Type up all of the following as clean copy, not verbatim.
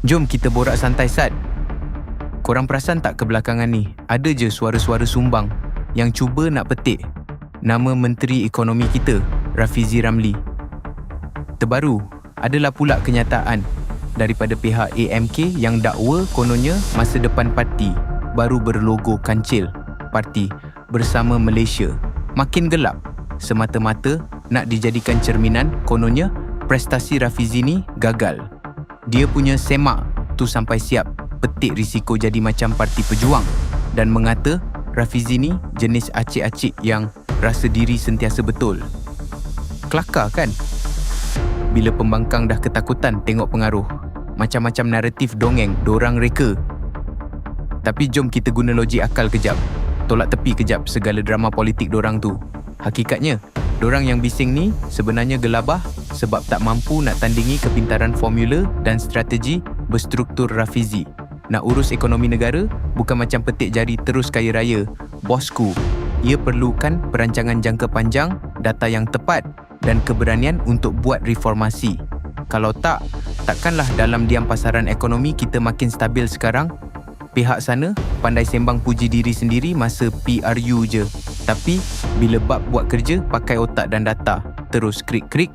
Jom kita borak santai, Sat. Korang perasan tak kebelakangan ni, ada je suara-suara sumbang yang cuba nak petik nama Menteri Ekonomi kita, Rafizi Ramli. Terbaru, adalah pula kenyataan daripada pihak AMK yang dakwa kononnya masa depan parti baru berlogo kancil parti Bersama Malaysia makin gelap semata-mata nak dijadikan cerminan kononnya prestasi Rafizi ni gagal. Dia punya semak tu sampai siap petik risiko jadi macam parti pejuang dan mengata Rafizi ni jenis acik-acik yang rasa diri sentiasa betul. Kelakar kan? Bila pembangkang dah ketakutan tengok pengaruh, macam-macam naratif dongeng dorang reka. Tapi jom kita guna logik akal kejap, tolak tepi kejap segala drama politik dorang tu. Hakikatnya, dorang yang bising ni sebenarnya gelabah sebab tak mampu nak tandingi kepintaran formula dan strategi berstruktur Rafizi. Nak urus ekonomi negara bukan macam petik jari terus kaya raya. Bosku, ia perlukan perancangan jangka panjang, data yang tepat dan keberanian untuk buat reformasi. Kalau tak, takkanlah dalam diam pasaran ekonomi kita makin stabil sekarang. Pihak sana pandai sembang puji diri sendiri masa PRU je. Tapi, bila bab buat kerja, pakai otak dan data. Terus krik-krik.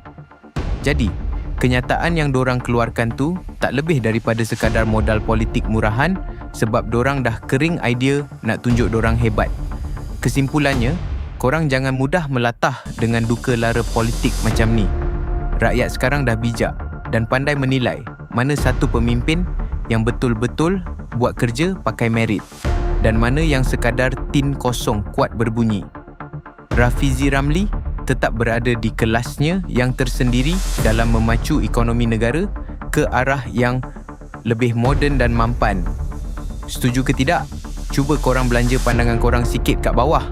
Jadi, kenyataan yang dorang keluarkan tu tak lebih daripada sekadar modal politik murahan sebab dorang dah kering idea nak tunjuk dorang hebat. Kesimpulannya, korang jangan mudah melatah dengan duka lara politik macam ni. Rakyat sekarang dah bijak dan pandai menilai mana satu pemimpin yang betul-betul buat kerja pakai merit dan mana yang sekadar tin kosong kuat berbunyi. Rafizi Ramli tetap berada di kelasnya yang tersendiri dalam memacu ekonomi negara ke arah yang lebih moden dan mampan. Setuju ke tidak? Cuba korang belanja pandangan korang sikit kat bawah.